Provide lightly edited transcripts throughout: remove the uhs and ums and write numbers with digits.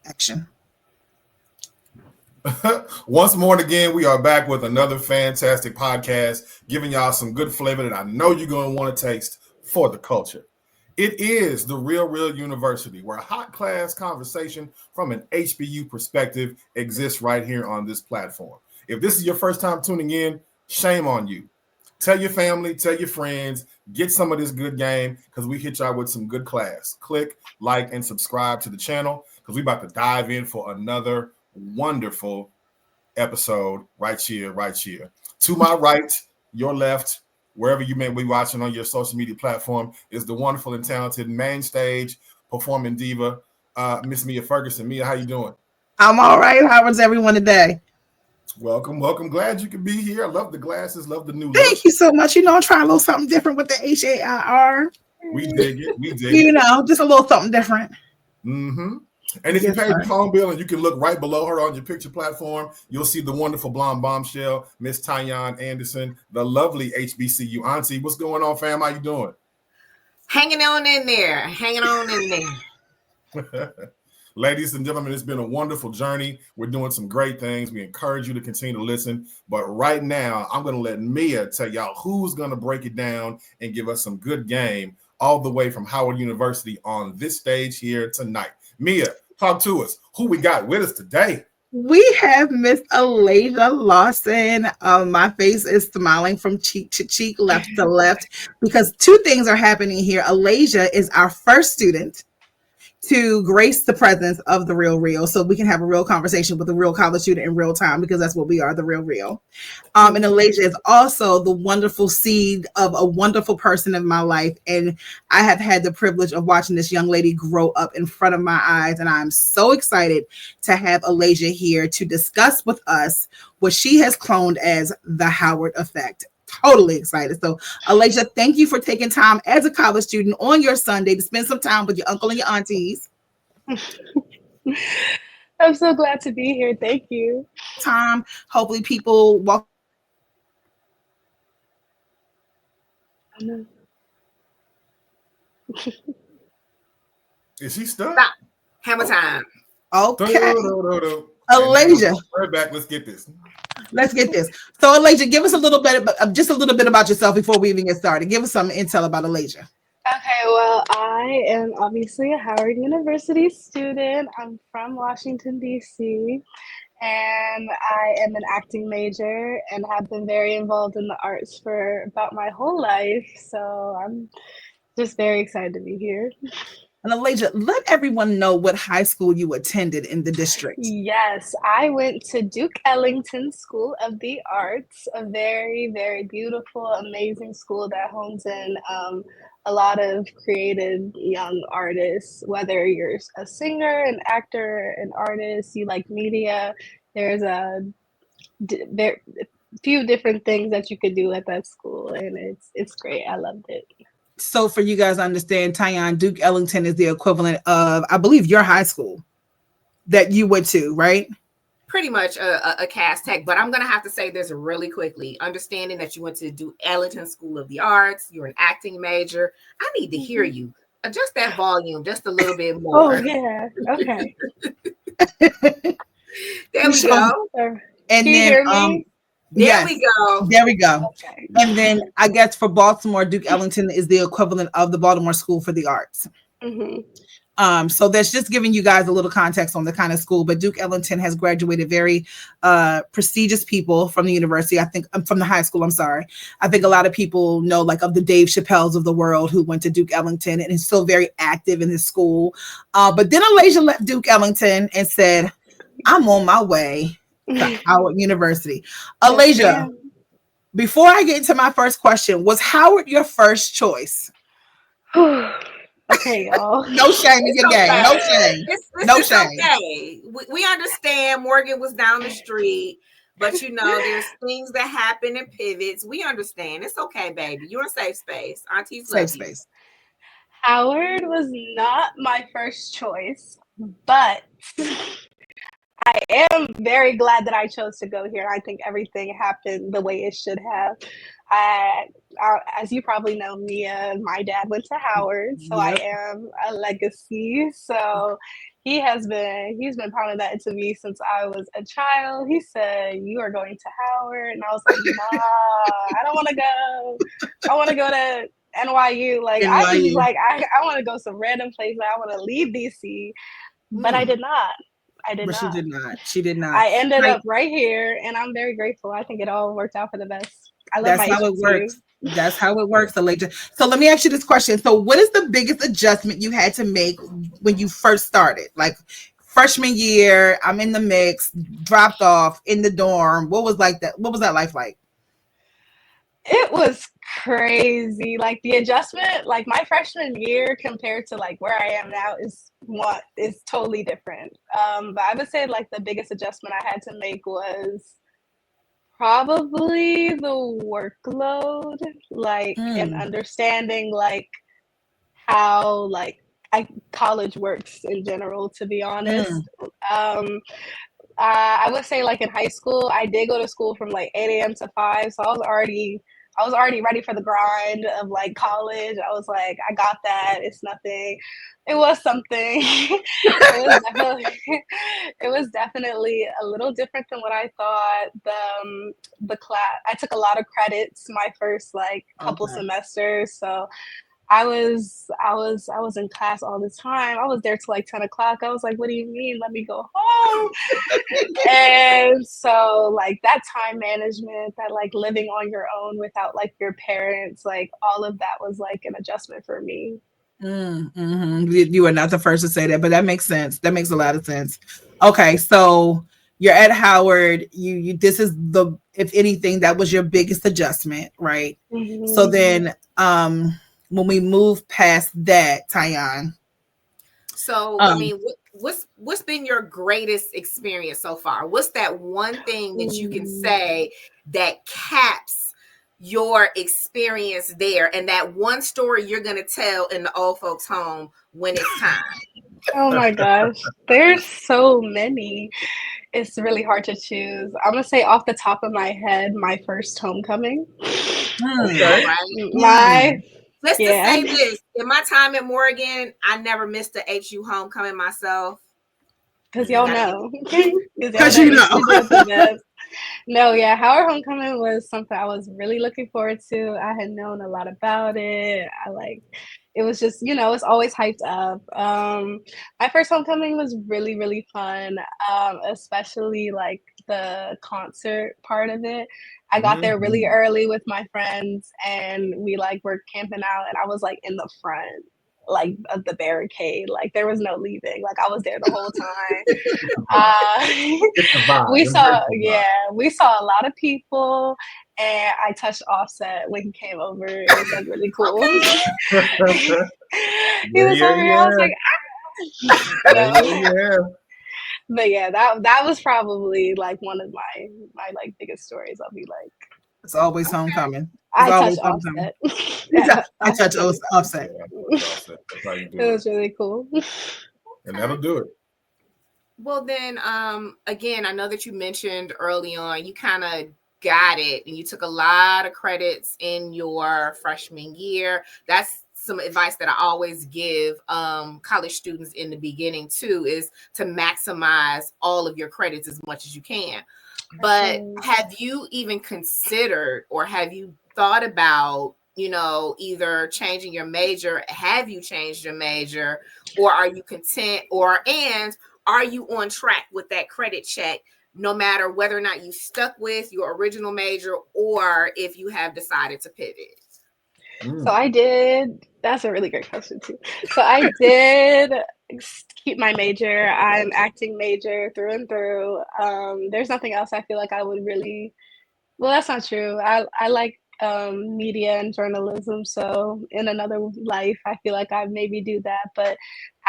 Action. Once more and again, we are back with another fantastic podcast, giving y'all some good flavor that I know you're going to want to taste for the culture. It is the Real University, where a hot class conversation from an HBU perspective exists right here on this platform. If this is your first time tuning in, shame on you. Tell your family, tell your friends, get some of this good game because we hit y'all with some good class. Click, like, and subscribe to the channel because we about to dive in for another wonderful episode right here, right here. To my right, your left, wherever you may be watching on your social media platform, is the wonderful and talented main stage performing diva, Miss Mia Ferguson. Mia, how you doing? I'm all right. How was everyone today? Welcome, welcome. Glad you could be here. I love the glasses, love the new look. Thank you so much. I'm trying a little something different with the HAIR. We dig it. We dig it. Just a little something different. Mm-hmm. And if you pay the phone bill and you can look right below her on your picture platform, you'll see the wonderful blonde bombshell, Miss Tyann Anderson, the lovely HBCU auntie. What's going on, fam? How you doing? Hanging on in there. Ladies and gentlemen, it's been a wonderful journey. We're doing some great things. We encourage you to continue to listen. But right now, I'm going to let Mia tell y'all who's going to break it down and give us some good game all the way from Howard University on this stage here tonight. Mia, talk to us. Who we got with us today? We have Miss Alaysia Lawson. My face is smiling from cheek to cheek, left to left, because two things are happening here. Alaysia is our first student to grace the presence of the Real Reel, so we can have a real conversation with a real college student in real time, because that's what we are, the Real Reel. And Alaysia is also the wonderful seed of a wonderful person in my life, and I have had the privilege of watching this young lady grow up in front of my eyes, and I'm so excited to have Alaysia here to discuss with us what she has cloned as the Howard Effect. Totally excited. So, Alaysia, thank you for taking time as a college student on your Sunday to spend some time with your uncle and your aunties. I'm so glad to be here. Thank you. Time. Hopefully, people walk. Is she stuck? Stop. Hammer time. Okay. Alaysia. Right back. Let's get this. So, Alaysia, give us a little bit about yourself before we even get started. Give us some intel about Alaysia. Okay, well, I am obviously a Howard University student. I'm from Washington, D.C., and I am an acting major and have been very involved in the arts for about my whole life. So I'm just very excited to be here. And Alaysia, let everyone know what high school you attended in the district. Yes, I went to Duke Ellington School of the Arts, a very, very beautiful, amazing school that hones in a lot of creative young artists. Whether you're a singer, an actor, an artist, you like media, there's a few different things that you could do at that school, and it's great. I loved it. So for you guys to understand, Tyann, Duke Ellington is the equivalent of, I believe, your high school that you went to, right? Pretty much a Cass Tech, but I'm going to have to say this really quickly. Understanding that you went to Duke Ellington School of the Arts, you're an acting major. I need to hear you. Adjust that volume just a little bit more. Oh, yeah. Okay. There we go. And Can you hear me? There we go. Okay. And then I guess for Baltimore, Duke Ellington is the equivalent of the Baltimore School for the Arts. Mm-hmm. So that's just giving you guys a little context on the kind of school. But Duke Ellington has graduated very prestigious people from the university. I think from the high school. I'm sorry. I think a lot of people know like of the Dave Chappelles of the world who went to Duke Ellington and is still very active in his school. But then Alaysia left Duke Ellington and said, "I'm on my way to Howard University." Alaysia, before I get into my first question, was Howard your first choice? Okay, y'all. No shame in your game. No shame. No shame. Okay. We understand Morgan was down the street, but there's things that happen and pivots. We understand. It's okay, baby. You're in a safe space. Auntie's safe space. Howard was not my first choice, but I am very glad that I chose to go here. I think everything happened the way it should have. As you probably know, Mia, my dad went to Howard, so I am a legacy. So he's been pounding that into me since I was a child. He said, "You are going to Howard," and I was like, "Nah, I don't want to go. I want to go to NYU. Like I just was NYU. like, I want to go some random place. I want to leave DC." But I did not. I did But she not. did not. She did not. I ended Like, up right here, and I'm very grateful. I think it all worked out for the best. I love that's my how it HBCU. works. That's how it works, Alaysia. So let me ask you this question. So what is the biggest adjustment you had to make when you first started? Like freshman year, I'm in the mix, dropped off in the dorm. What was like that? What was that life like? It was crazy. Like the adjustment, like my freshman year compared to like where I am now is totally different. But I would say like the biggest adjustment I had to make was probably the workload, like and Mm, understanding like how like college works in general, to be honest. mm, Um, I would say like in high school, I did go to school from like 8 a.m. to 5, so I was already ready for the grind of like college. I was like, I got that. It's nothing. It was something. It was definitely a little different than what I thought. The class I took a lot of credits my first like couple okay. semesters, so I was in class all the time. I was there till like 10 o'clock. I was like, what do you mean? Let me go home. And so like that time management, that like living on your own without like your parents, like all of that was like an adjustment for me. You are not the first to say that, but that makes sense. That makes a lot of sense. Okay, so you're at Howard. You this is the if anything that was your biggest adjustment, right? So Mhm. then, when we move past that, Tyan, So, I um, mean, what's been your greatest experience so far? What's that one thing that you can Mm. say that caps your experience there, and that one story you're going to tell in the old folks' home when it's time? Oh my gosh, there's so many. It's really hard to choose. I'm gonna say off the top of my head, my first homecoming. hmm, All Okay. right. My Let's just yeah, say this: in my time at Morgan, I never missed the HU homecoming myself. because y'all Gotta give know, it. because y'all because know you you know. should do it the best. No, yeah, Howard Homecoming was something I was really looking forward to. I had known a lot about it. I like it was just, it's always hyped up. My first homecoming was really, really fun, especially like the concert part of it. I got there really Mhm. early with my friends and we like were camping out and I was like in the front like of the barricade. Like there was no leaving. Like I was there the whole time. It's the vibe. Uh, It's the vibe. Embrace the vibe. we saw a lot of people, and I touched Offset when he came over. It was like really cool. He Yeah, was yeah, over here. I was yeah. like, Yeah, no, yeah, yeah. but yeah, that was probably like one of my like biggest stories. I'll be like, It's always homecoming. It's I touched always homecoming. Offset. Yeah, I touch Yeah, offset. that's all set. That's how you it do it. was really cool. And that'll do it. Well, then, again, I know that you mentioned early on you kind of got it and you took a lot of credits in your freshman year. That's some advice that I always give college students in the beginning, too, is to maximize all of your credits as much as you can. For But sure. have you even considered or have you thought about, either changing your major? Have you changed your major? Or are you content? And are you on track with that credit check, no matter whether or not you stuck with your original major or if you have decided to pivot? So Mm. I did. That's a really great question too. So I did keep my major. I'm acting major through and through. There's nothing else I feel like I would really. Well, that's not true. I like media and journalism. So in another life, I feel like I maybe do that. But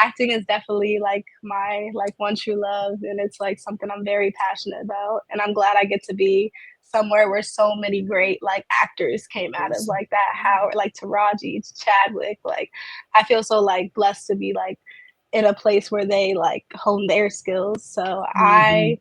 acting is definitely like my like one true love, and it's like something I'm very passionate about. And I'm glad I get to be somewhere where so many great like actors came out of like that. Howard, like Taraji, Chadwick. Like I feel so like blessed to be like in a place where they like hone their skills. So Mhm.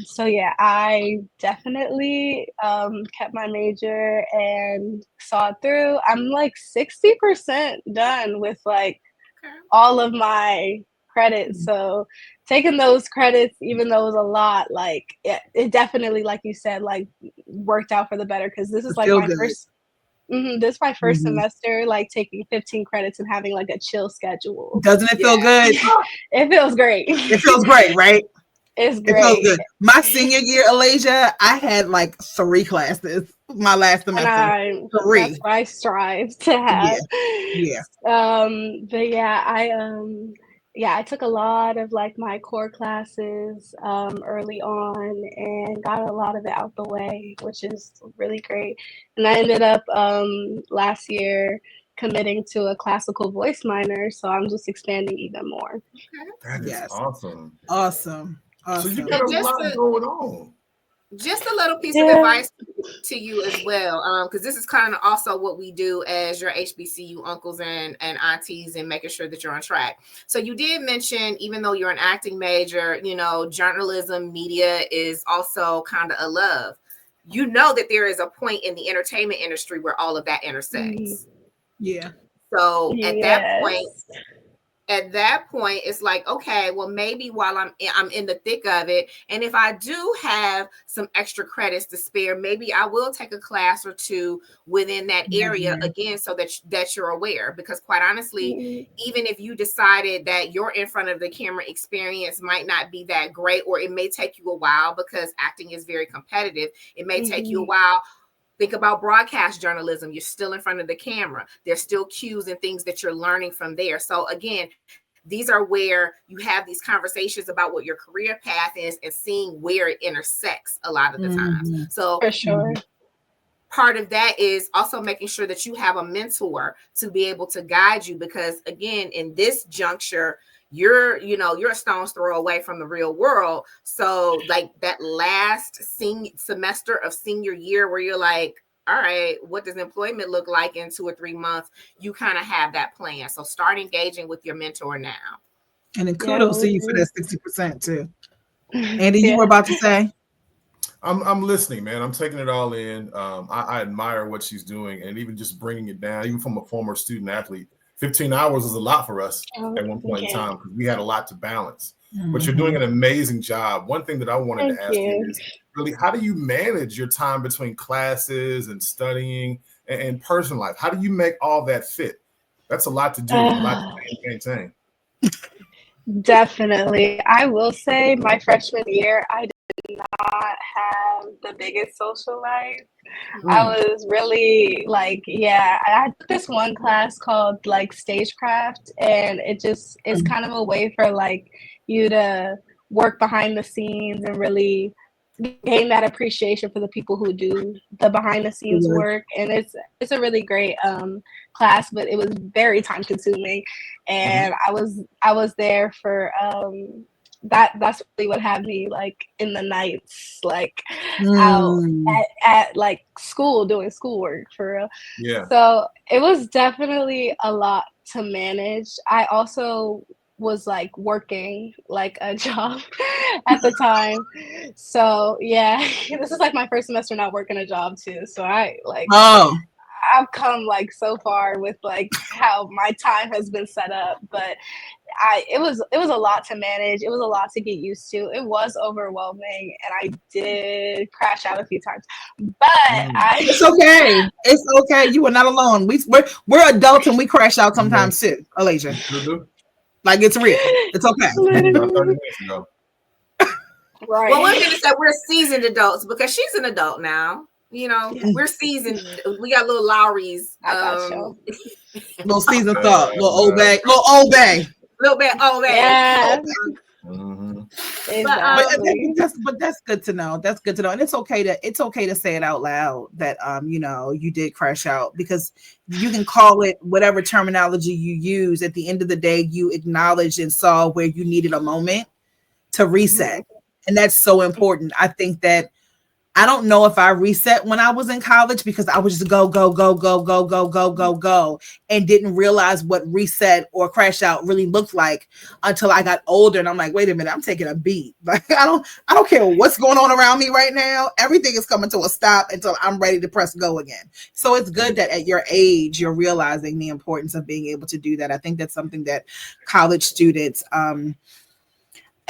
so yeah, I definitely kept my major and saw it through. I'm like 60% done with like Okay. all of my credits. So taking those credits, even though it was a lot, like it definitely, like you said, like worked out for the better, because this is like Feel my good. first. This is my first semester, like taking 15 credits and having like a chill schedule. Doesn't it feel good? It feels great. It feels great, right? It's It feels great. good. My senior year, Alaysia, I had like 3 classes my last semester. And 3. that's what I strive to have. Yeah. But yeah, I took a lot of like my core classes early on and got a lot of it out the way, which is really great. And I ended up last year committing to a classical voice minor, so I'm just expanding even more. That is awesome. Awesome. So you got a lot going on. Just a little piece of advice to you as well, because this is kind of also what we do as your HBCU uncles and aunties, and making sure that you're on track. So you did mention, even though you're an acting major, you know, journalism, media is also kind of a love. You know that there is a point in the entertainment industry where all of that intersects. Yeah. So at that point, it's like, okay, well, maybe while I'm in the thick of it, and if I do have some extra credits to spare, maybe I will take a class or two within that area again, so that you're aware. Because quite honestly, even if you decided that your in front of the camera experience might not be that great, or it may take you a while, because acting is very competitive, it may take you a while. Think about broadcast journalism. You're still in front of the camera. There's still cues and things that you're learning from there. So again, these are where you have these conversations about what your career path is and seeing where it intersects a lot of the times. So for sure. Part of that is also making sure that you have a mentor to be able to guide you, because again, in this juncture, you're a stone's throw away from the real world. So like that last semester of senior year where you're like, all right, what does employment look like in 2 or 3 months? You kind of have that plan. So start engaging with your mentor now. And then kudos to you for that 60% too. Andy, you were about to say? I'm listening, man. I'm taking it all in. I admire what she's doing, and even just bringing it down, even from a former student athlete. 15 hours is a lot for us at one point in time, because we had a lot to balance. But you're doing an amazing job. One thing that I wanted to ask you is really, how do you manage your time between classes and studying and personal life? How do you make all that fit? That's a lot to do, a lot to maintain. Definitely. I will say my freshman year, I did not have the biggest social life. I was really like, I took this one class called like stagecraft, and it's kind of a way for like you to work behind the scenes and really gain that appreciation for the people who do the behind the scenes work. And it's a really great class, but it was very time consuming, and I was there for that's really what had me like in the nights, like out at like school doing schoolwork for real. Yeah. So it was definitely a lot to manage. I also was like working like a job at the time. So yeah, this is like my first semester not working a job too. So I've come like so far with like how my time has been set up, but it was a lot to manage. It was a lot to get used to. It was overwhelming, and I did crash out a few times. But it's okay. It's okay. You are not alone. We're adults and we crash out sometimes too, Alaysia. Like it's real. It's okay. Right. Well, we're gonna say we're seasoned adults because she's an adult now. You know, we're seasoned. We got little Lowry's. Little seasoned thought. Little old bag. Little bit old bag. Yeah. But that's good to know. That's good to know. And it's okay to say it out loud that you did crash out, because you can call it whatever terminology you use. At the end of the day, you acknowledged and saw where you needed a moment to reset. And that's so important. I think that I don't know if I reset when I was in college because I would just go, go, go, go, go, go, go, go, go, and didn't realize what reset or crash out really looked like until I got older. And I'm like, wait a minute, I'm taking a beat. Like I don't care what's going on around me right now. Everything is coming to a stop until I'm ready to press go again. So it's good that at your age, you're realizing the importance of being able to do that. I think that's something that college students,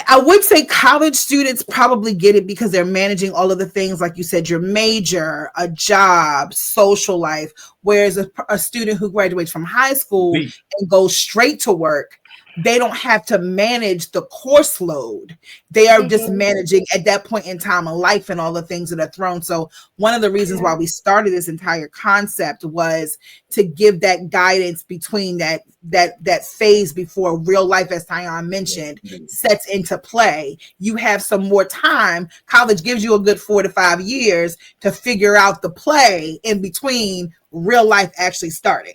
I would say college students probably get it because they're managing all of the things, like you said, your major, a job, social life. Whereas a student who graduates from high school and goes straight to work, they don't have to manage the course load. They are just managing at that point in time of life and all the things that are thrown. So one of the reasons why we started this entire concept was to give that guidance between that phase before real life, as Tyon mentioned, sets into play. You have some more time. College gives you a good 4 to 5 years to figure out the play in between real life actually starting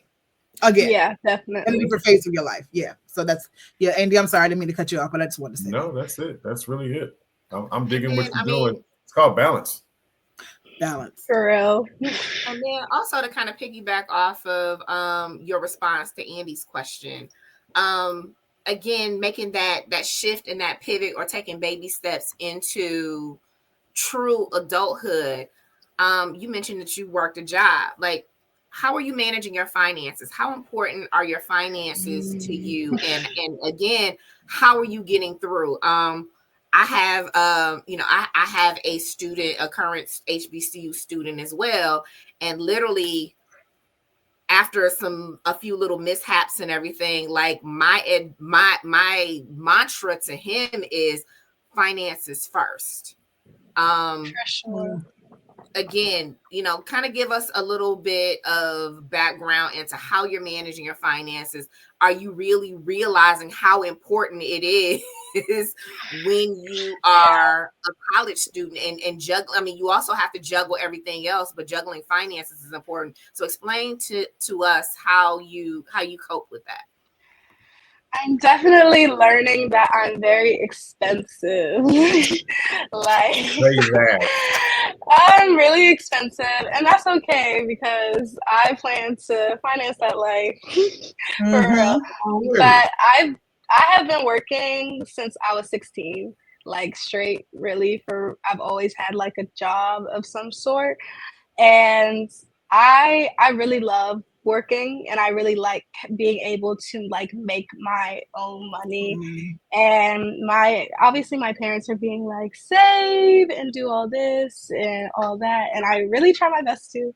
again. Yeah, definitely. In a different phase of your life. Yeah. So that's, yeah, Andy, I'm sorry, I didn't mean to cut you off, but I just wanted to say no, that's it. That's really it. I'm digging what you're I doing. mean, It's called balance. balance. For real. and then also to kind of piggyback off of your response to Andy's question, again, making that shift and that pivot or taking baby steps into true adulthood. You mentioned that you worked a job. Like, how are you managing your finances? How important are your finances to you? And again, how are you getting through? I have I have a student, a current HBCU student as well, and literally after a few little mishaps and everything, like my mantra to him is finances first. For sure. Again, kind of give us a little bit of background into how you're managing your finances. Are you really realizing how important it is when you are a college student and juggle? I mean, you also have to juggle everything else, but juggling finances is important. So explain to us how you cope with that. I'm definitely learning that I'm very expensive. Like, Say that. I'm really expensive, and that's okay because I plan to finance that life for real. But I have been working since I was 16, like straight, really. I've always had like a job of some sort, and I really love working, and I really like being able to like make my own money. And obviously my parents are being like, save and do all this and all that, and I really try my best to.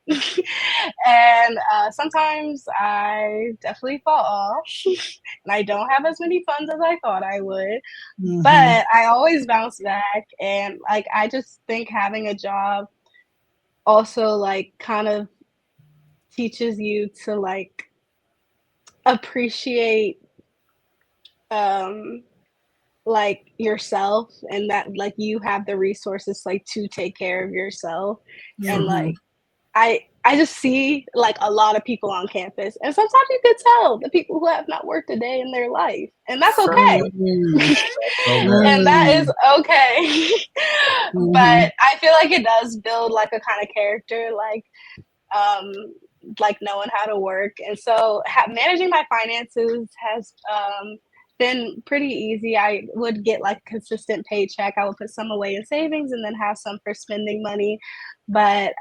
And sometimes I definitely fall off and I don't have as many funds as I thought I would, but I always bounce back. And like, I just think having a job also like kind of teaches you to like appreciate like yourself, and that like you have the resources like to take care of yourself. And like I just see like a lot of people on campus, and sometimes you could tell the people who have not worked a day in their life, and that's okay. And that is okay. But I feel like it does build like a kind of character, like knowing how to work. And so managing my finances has been pretty easy. I would get like a consistent paycheck. I would put some away in savings and then have some for spending money. But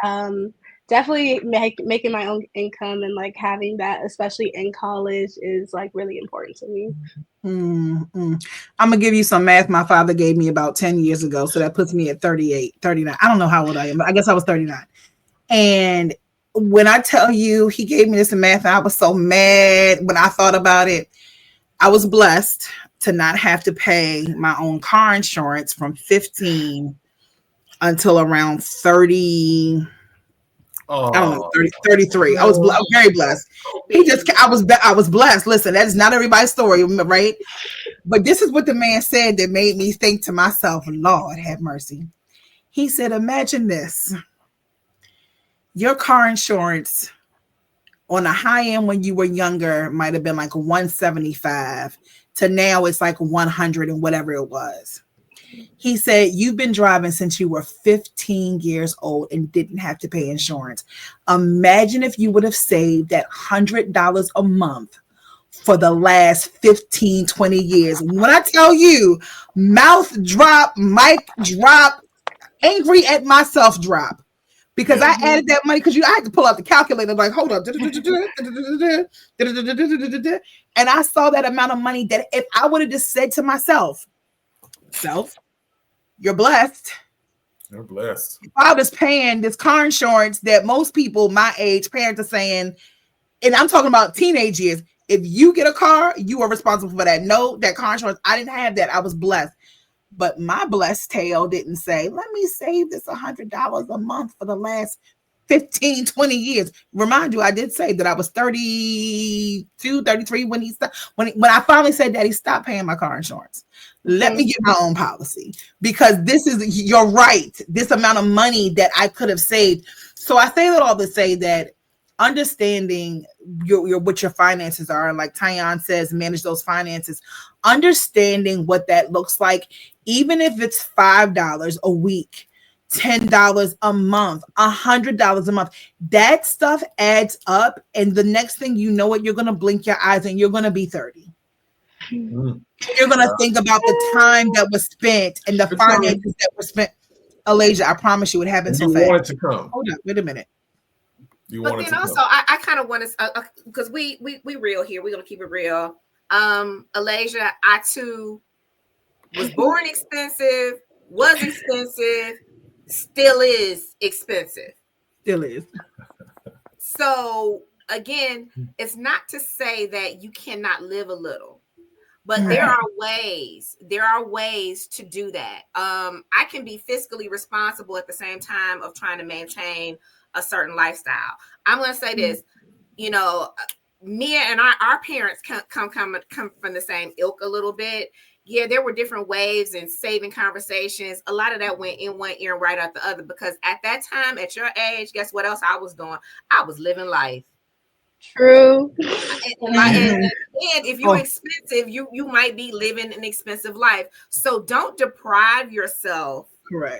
definitely making my own income and like having that, especially in college, is like really important to me. I'm gonna give you some math my father gave me about 10 years ago. So that puts me at 38, 39. I don't know how old I am, but I guess I was 39. And when I tell you he gave me this math, I was so mad when I thought about it. I was blessed to not have to pay my own car insurance from 15 until around 30. I don't know, 30, 33. I was very blessed. I was blessed. Listen, that is not everybody's story, right? But this is what the man said that made me think to myself, Lord have mercy. He said, imagine this. Your car insurance on the high end when you were younger might have been like 175 to now it's like 100 and whatever it was. He said, you've been driving since you were 15 years old and didn't have to pay insurance. Imagine if you would have saved that $100 a month for the last 15, 20 years. When I tell you, mouth drop, mic drop, angry at myself drop. Because I added that money because I had to pull out the calculator, like, hold up. And I saw that amount of money that if I would have just said to myself, you're blessed. You're blessed. If I was paying this car insurance that most people my age, parents are saying, and I'm talking about teenage years, if you get a car, you are responsible for that. No, that car insurance, I didn't have that. I was blessed. But my blessed tail didn't say, let me save this $100 a month for the last 15, 20 years. Remind you, I did say that I was 32, 33 when when I finally said that he stopped paying my car insurance. Let me get my own policy, because you're right. This amount of money that I could have saved. So I say that all to say that understanding what your finances are, like Tyon says, manage those finances, understanding what that looks like, even if it's $5 a week, $10 a month, $100 a month, that stuff adds up. And the next thing you know it, you're going to blink your eyes and you're going to be 30. You're going to think about the time that was spent and the finances that were spent. Alaysia, I promise you it happened so fast. You want it to come. Hold up, wait a minute. But then also, I kind of want to, because we real here. We're going to keep it real. Alaysia, I too was born expensive, was expensive, still is expensive. Still is. So again, it's not to say that you cannot live a little. But there are ways to do that. I can be fiscally responsible at the same time of trying to maintain a certain lifestyle. I'm going to say this, me and our parents come from the same ilk a little bit. Yeah, there were different waves and saving conversations. A lot of that went in one ear and right out the other, because at that time, at your age, guess what else I was doing? I was living life. True. And if you're expensive, you might be living an expensive life. So don't deprive yourself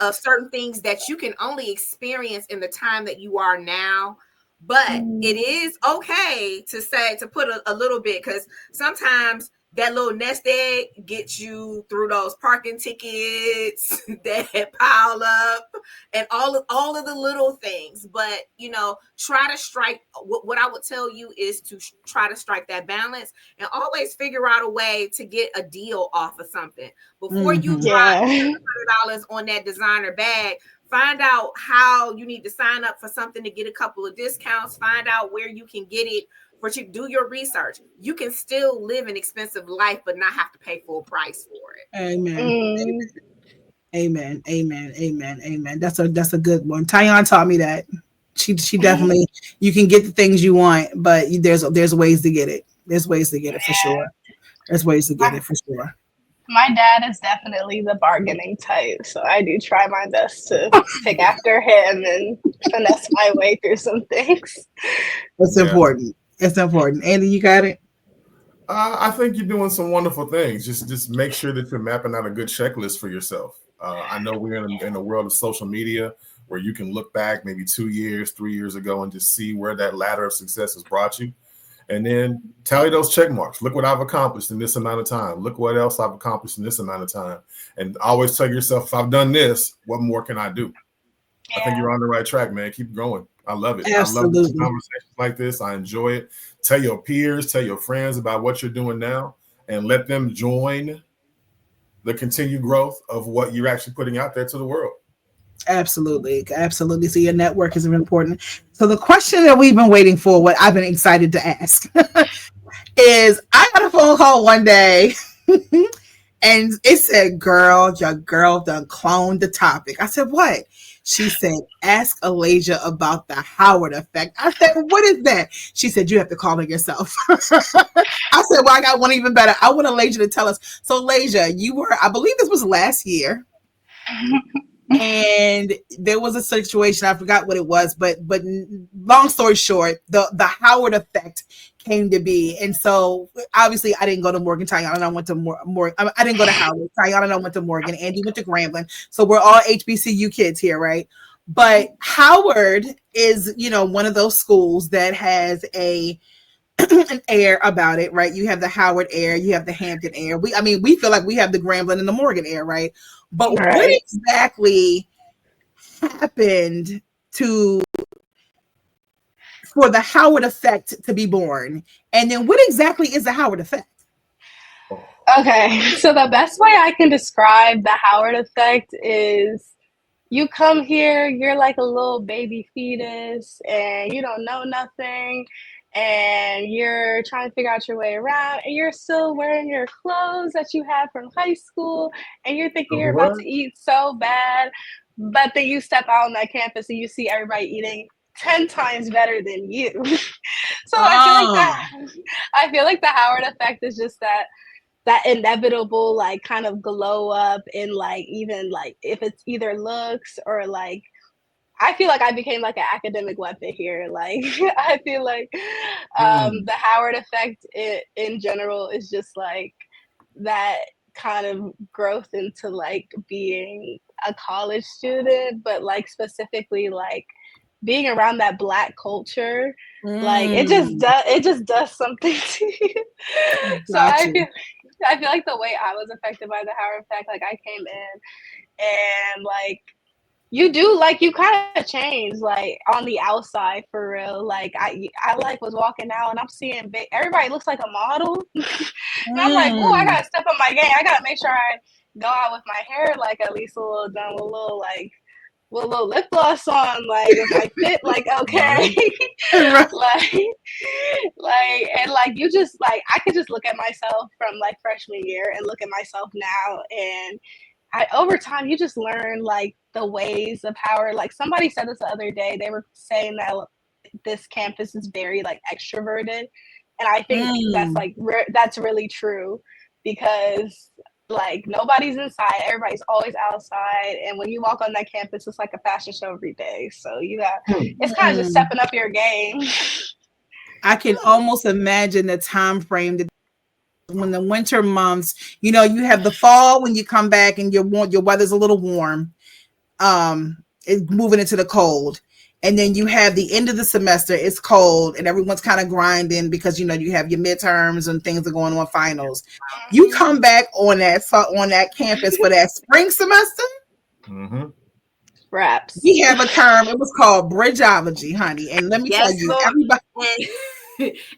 of certain things that you can only experience in the time that you are now. But it is okay to put a little bit, because sometimes that little nest egg gets you through those parking tickets that pile up and all of the little things. But, try to strike, what I would tell you is to try to strike that balance and always figure out a way to get a deal off of something. Before you drop $100 on that designer bag, find out how you need to sign up for something to get a couple of discounts, find out where you can get it. But you do your research. You can still live an expensive life, but not have to pay full price for it. Amen. That's a good one. Tyon taught me that. She definitely, you can get the things you want, but there's ways to get it. There's ways to get it for sure. There's ways to get it for sure. My dad is definitely the bargaining type, so I do try my best to pick after him and finesse my way through some things. It's important. It's important. Andy, you got it? I think you're doing some wonderful things. Just make sure that you're mapping out a good checklist for yourself. I know we're in a world of social media where you can look back maybe 2 years, 3 years ago and just see where that ladder of success has brought you. And then tally those check marks. Look what I've accomplished in this amount of time. Look what else I've accomplished in this amount of time. And always tell yourself, if I've done this, what more can I do? I think you're on the right track, man. Keep going. I love it. Absolutely. I love conversations like this. I enjoy it. Tell your peers, tell your friends about what you're doing now, and let them join the continued growth of what you're actually putting out there to the world. Absolutely. So your network is important. So the question that we've been waiting for, what I've been excited to ask, is I got a phone call one day and it said, girl, your girl done cloned the topic. I said, what? She said, ask Alaysia about the Howard effect. I said, what is that? She said, you have to call her yourself. I said, well, I got one even better. I want Alaysia to tell us. So Alaysia, I believe this was last year. and there was a situation, I forgot what it was, but long story short, the Howard effect came to be. And so obviously I didn't go to Morgan. Tayana and I went to Morgan. I didn't go to Howard. Tayana and I went to Morgan. Andy went to Grambling. So we're all HBCU kids here, right? But Howard is, one of those schools that has an air about it, right? You have the Howard air, you have the Hampton air. We feel like we have the Grambling and the Morgan air, right? But what exactly happened for the Howard effect to be born? And then what exactly is the Howard effect? Okay, so the best way I can describe the Howard effect is you come here, you're like a little baby fetus and you don't know nothing and you're trying to figure out your way around and you're still wearing your clothes that you had from high school and you're thinking you're about to eat so bad, but then you step out on that campus and you see everybody eating 10 times better than you. So I feel like the Howard effect is just that inevitable like kind of glow up in like even like if it's either looks or like I feel like I became like an academic weapon here. Like I feel like the Howard effect in general is just like that kind of growth into like being a college student, but like specifically like being around that Black culture. Like it just does something to you. So I feel like the way I was affected by the Howard effect, like I came in and like you kind of change like on the outside for real. Like I like was walking out and I'm seeing everybody looks like a model. And I'm like, oh, I gotta step up my game. I gotta make sure I go out with my hair like at least a little done with a little lip gloss on, like if I fit, like okay, like you just like I could just look at myself from like freshman year and look at myself now, and over time you just learn like the ways of power. Like somebody said this the other day, they were saying that this campus is very like extroverted, and I think that's like that's really true because like nobody's inside, everybody's always outside, and when you walk on that campus it's like a fashion show every day, so you got it's kind of just stepping up your game. I can almost imagine the time frame that when the winter months, you have the fall when you come back and your weather's a little warm, it's moving into the cold. And then you have the end of the semester, it's cold and everyone's kind of grinding because, you have your midterms and things are going on, finals. You come back on that campus for that spring semester. Raps. We have a term, it was called bridgeology, honey. And let me tell you, everybody.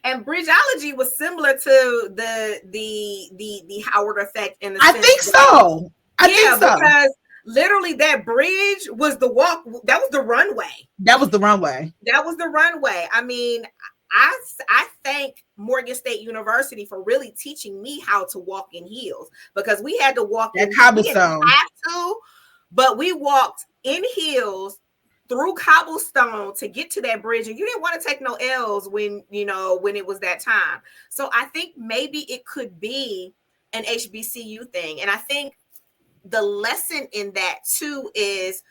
And bridgeology was similar to the Howard effect in the I think so. Because literally that bridge was the walk. That was the runway. That was the runway. I mean, I thank Morgan State University for really teaching me how to walk in heels, because we had to walk that cobblestone. But we walked in heels through cobblestone to get to that bridge, and you didn't want to take no L's when it was that time. So I think maybe it could be an HBCU thing, and I think the lesson in that too is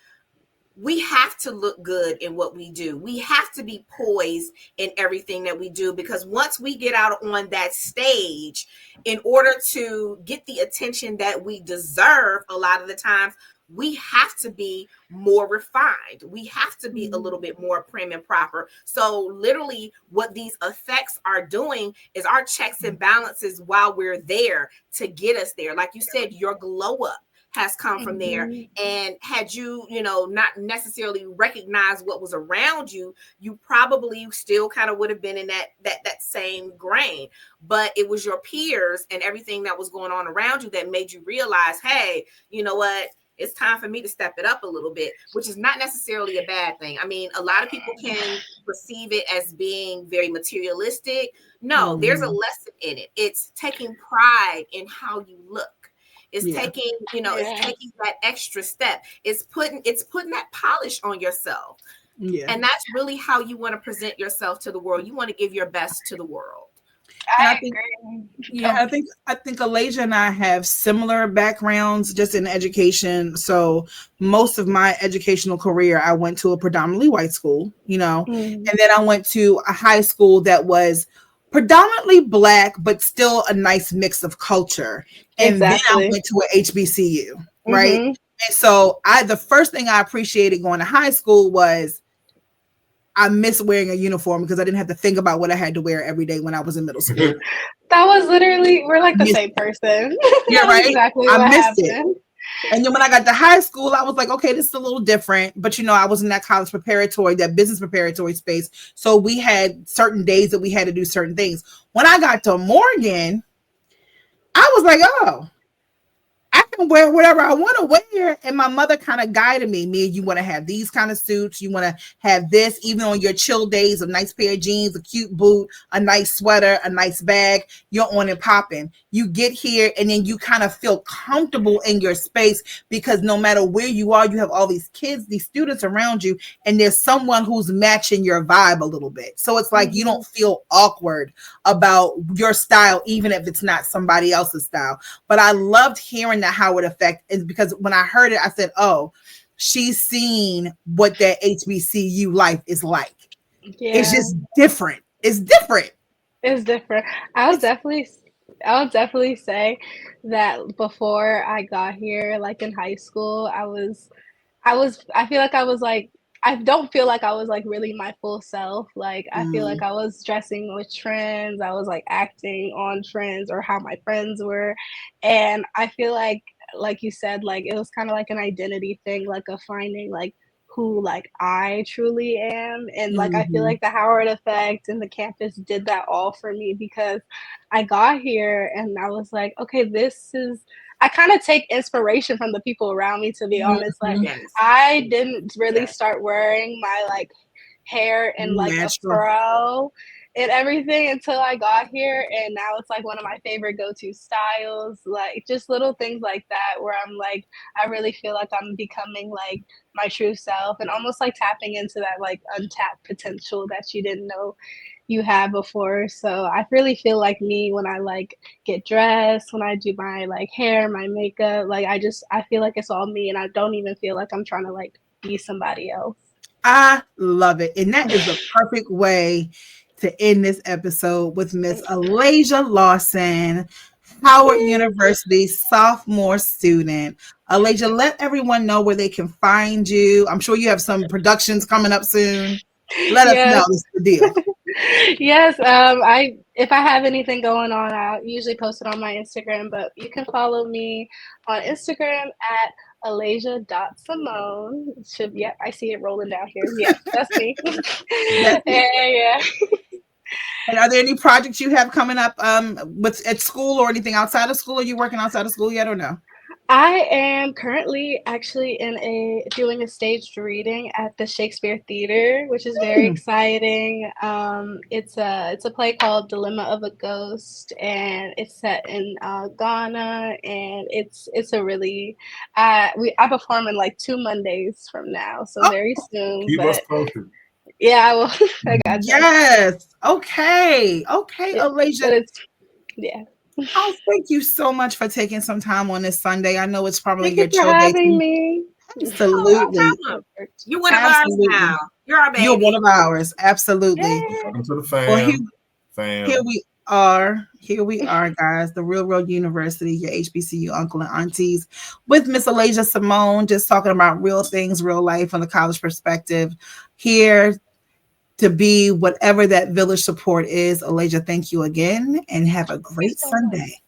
we have to look good in what we do. We have to be poised in everything that we do, because once we get out on that stage, in order to get the attention that we deserve, a lot of the times we have to be more refined. We have to be a little bit more prim and proper. So literally what these effects are doing is our checks and balances while we're there to get us there. Like you said, your glow up has come from there. And had you, not necessarily recognized what was around you, you probably still kind of would have been in that same grain. But it was your peers and everything that was going on around you that made you realize, hey, you know what? It's time for me to step it up a little bit, which is not necessarily a bad thing. I mean, a lot of people can perceive it as being very materialistic. No, there's a lesson in it. It's taking pride in how you look. It's taking, it's taking that extra step. It's putting that polish on yourself. Yeah. And that's really how you want to present yourself to the world. You want to give your best to the world. And I I think, agree. yeah, I think Alaysia and I have similar backgrounds just in education. So most of my educational career, I went to a predominantly white school, Mm, and then I went to a high school that was predominantly black, but still a nice mix of culture. And then I exactly. went to a HBCU, right? Mm-hmm. And so the first thing I appreciated going to high school was I miss wearing a uniform because I didn't have to think about what I had to wear every day when I was in middle school. That was literally, we're like the Miss, same person. you're That's right. exactly I what missed it. happened. And then when I got to high school, I was like, okay, this is a little different. But I was in that college preparatory, that business preparatory space. So we had certain days that we had to do certain things. When I got to Morgan, I was like, oh, I can wear whatever I want to wear. And my mother kind of guided me. You want to have these kind of suits. You want to have this, even on your chill days, a nice pair of jeans, a cute boot, a nice sweater, a nice bag. You're on and popping. You get here and then you kind of feel comfortable in your space because no matter where you are, you have all these kids, these students around you, and there's someone who's matching your vibe a little bit. So it's like you Mm-hmm. don't feel awkward about your style, even if it's not somebody else's style. But I loved hearing that how it affects, because when I heard it, I said, oh, she's seen what that HBCU life is like. It's Yeah, just different. It's different. it's different. I would It's definitely, I would definitely say that before I got here, like in high school, I feel like I was like, I don't feel like I was like really my full self. Like, I feel like mm, I was dressing with trends. I was like acting on trends or how my friends were. And I feel like you said, like it was kind of like an identity thing, like of finding like who like I truly am. And like I feel mhm, like the Howard effect and the campus did that all for me because I got here and I was like, okay, this is I kind of take inspiration from the people around me, to be honest. Like, mhm. Yes. I didn't really Yes. start wearing my like hair in like a Natural. fro and everything until I got here. And now it's like one of my favorite go to styles. Like, just little things like that where I'm like, I really feel like I'm becoming like my true self and almost like tapping into that like untapped potential that you didn't know you had before. So I really feel like me when I like get dressed, when I do my like hair, my makeup, like I feel like it's all me and I don't even feel like I'm trying to like be somebody else. I love it. And that is the perfect way to end this episode with Miss Alaysia Lawson, Howard University sophomore student. Alaysia, let everyone know where they can find you. I'm sure you have some productions coming up soon. Let us know Yes. this is the deal. Yes, I if I have anything going on, I usually post it on my Instagram, but you can follow me on Instagram at Alaysia.Simone. Should yeah, I see it rolling down here. Yeah, that's me. That's it. Yeah. And are there any projects you have coming up with at school or anything outside of school? Are you working outside of school yet or no? I am currently actually in a doing a staged reading at the Shakespeare Theater, which is very Hmm. exciting. It's a play called Dilemma of a Ghost, and it's set in Ghana, and it's a really I perform in like 2 Mondays from now, so very Oh, soon. Keep us But posted. yeah, I will. I got you. yes. Okay. Okay, Yeah, Alaysia. but it's yeah. Oh, thank you so much for taking some time on this Sunday. I know it's probably Thank you your for chill day. having me. Oh, no Absolutely. problem. You're one of ours Absolutely. now. You're our You're one baby. of ours. Absolutely. Yay! Welcome to the Well, here, fam. here Fam. we are. Here we are, guys. The Real University, your HBCU uncle and aunties, with Miss Alaysia Simone, just talking about real things, real life from the college perspective. Here to be whatever that village support is. Alaysia, thank you again and have a Thank you great so much. Sunday.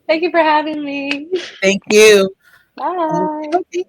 Thank you for having me. Thank you. Bye. Okay.